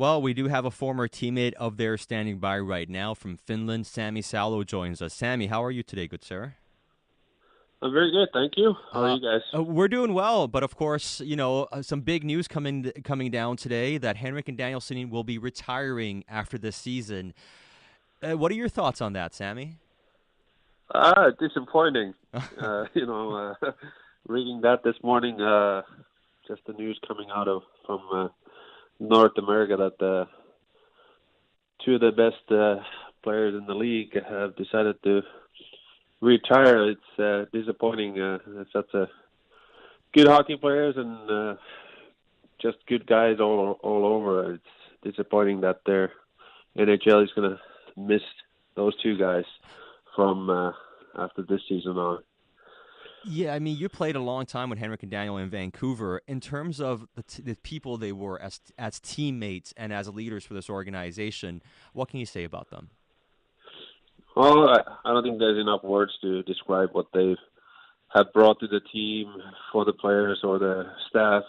Well, we do have a former teammate of theirs standing by right now from Finland. Salo joins us. Sami, how are you today, good sir? I'm very good, thank you. How are Uh, you guys? we're doing well, but of course, some big news coming down today that Henrik and Daniel Sedin will be retiring after this season. What are your thoughts on that, Sami? Disappointing. Uh, you know, reading that this morning, just the news coming out of from North America that two of the best players in the league have decided to retire. It's disappointing. Such a good hockey players and just good guys all over. It's disappointing that their NHL is going to miss those two guys from after this season on. Yeah, I mean, you played a long time with Henrik and Daniel in Vancouver. In terms of the people they were as teammates and as leaders for this organization, what can you say about them? Well, I don't think there's enough words to describe what they have brought to the team for the players or the staff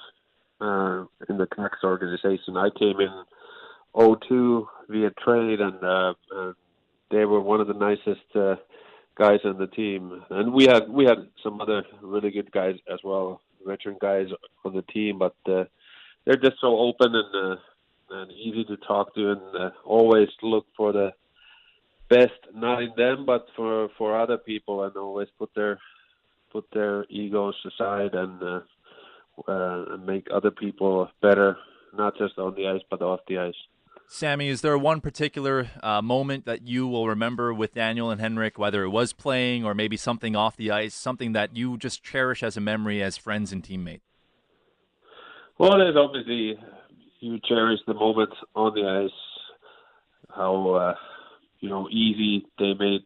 in the Canucks organization. I came in '02 via trade, and they were one of the nicest guys on the team. And we had some other really good guys as well, veteran guys on the team. But they're just so open and easy to talk to, and always look for the best, not in them, but for other people, and always put their egos aside and make other people better, not just on the ice but off the ice. Sami, is there one particular moment that you will remember with Daniel and Henrik, whether it was playing or maybe something off the ice, something that you just cherish as a memory as friends and teammates? Well, there's obviously you cherish the moments on the ice, how easy they made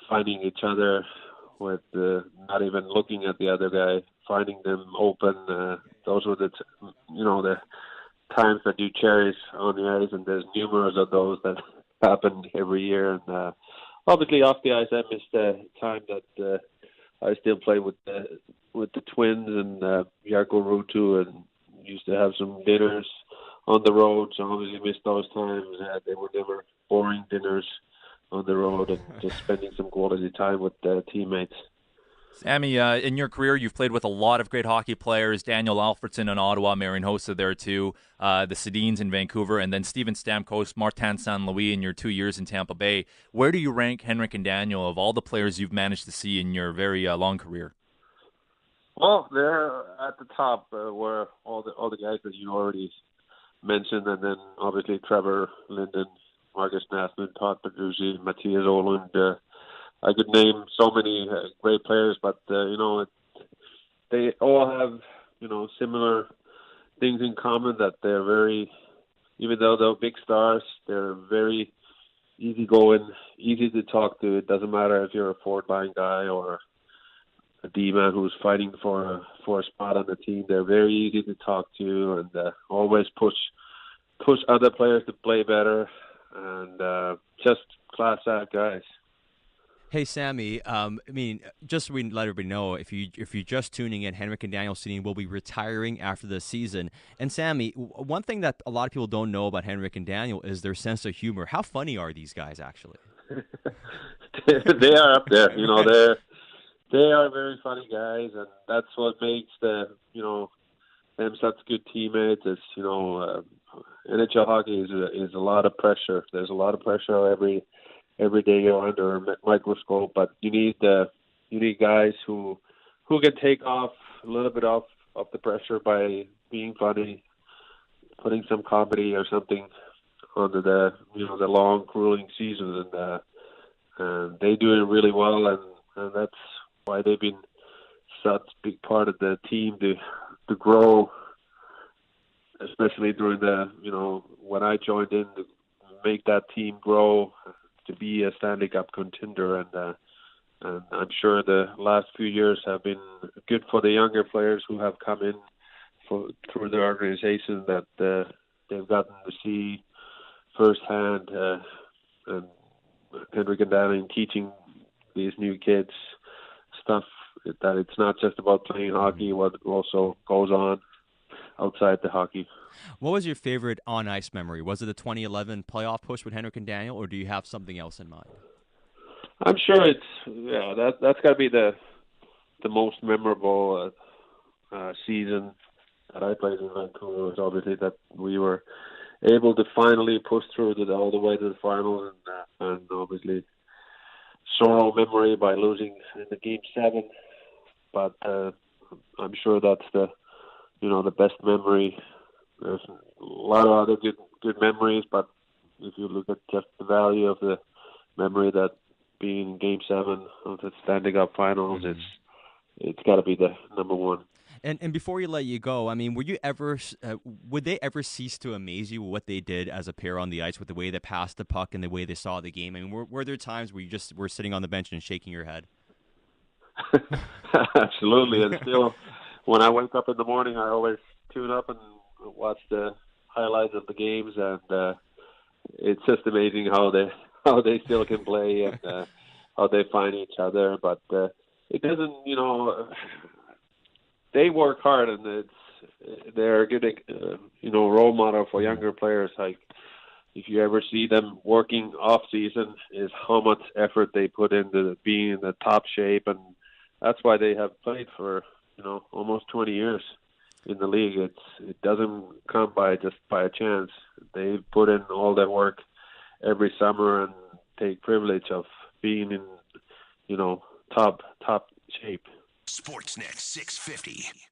finding each other with not even looking at the other guy, finding them open. Those were the times that you cherish on the ice, and there's numerous of those that happen every year. And obviously off the ice, I miss the time that I still play with the Twins and Jarkko Ruutu, and used to have some dinners on the road. So obviously miss those times. They were never boring dinners on the road, and just spending some quality time with teammates. Sami, in your career, you've played with a lot of great hockey players. Daniel Alfredsson in Ottawa, Marian Hossa there too, the Sedins in Vancouver, and then Steven Stamkos, Martin St. Louis in your 2 years in Tampa Bay. Where do you rank Henrik and Daniel of all the players you've managed to see in your very long career? Well, they're at the top where all the guys that you already mentioned, and then obviously Trevor Linden, Marcus Naslund, Todd Pedruzzi, Matthias Ohlund. I could name so many great players, but they all have similar things in common, that they're very, even though they're big stars, they're very easygoing, easy to talk to. It doesn't matter if you're a forward line guy or a D-man who's fighting for a spot on the team. They're very easy to talk to, and always push other players to play better, and just class act guys. Hey, Sami. Just so we can let everybody know, if you're just tuning in, Henrik and Daniel Sedin will be retiring after the season. And Sami, one thing that a lot of people don't know about Henrik and Daniel is their sense of humor. How funny are these guys, actually? They are up there. They are very funny guys, and that's what makes them such good teammates. It's NHL hockey is a lot of pressure. There's a lot of pressure every day you're under a microscope, but you need guys who can take off a little bit off the pressure by being funny, putting some comedy or something onto the long grueling season, and they do it really well, and that's why they've been such a big part of the team to grow, especially during when I joined in, to make that team grow to be a Stanley Cup contender, and I'm sure the last few years have been good for the younger players who have come in through the organization, that they've gotten to see firsthand, and Henrik and Daniel teaching these new kids stuff, that it's not just about playing hockey, what also goes on outside the hockey. What was your favorite on-ice memory? Was it the 2011 playoff push with Henrik and Daniel, or do you have something else in mind? I'm sure that's got to be the most memorable season that I played in Vancouver. Was obviously that we were able to finally push through all the way to the finals, and obviously sorrow memory by losing in the game 7. But I'm sure that's the best memory. There's a lot of other good memories, but if you look at just the value of the memory that being in Game 7 of the Stanley Cup Finals, it's got to be the number one. And before we let you go, I mean, were you ever would they ever cease to amaze you with what they did as a pair on the ice, with the way they passed the puck and the way they saw the game? I mean, were there times where you just were sitting on the bench and shaking your head? Absolutely, and still, when I wake up in the morning, I always tune up and watch the highlights of the games, and it's just amazing how they still can play and how they find each other. But it doesn't, they work hard, and they're a good, role model for younger players. Like, if you ever see them working off season, is how much effort they put into being in the top shape, and that's why they have played for almost 20 years in the league. It doesn't come by a chance. They put in all their work every summer and take privilege of being in top shape. Sportsnet 650.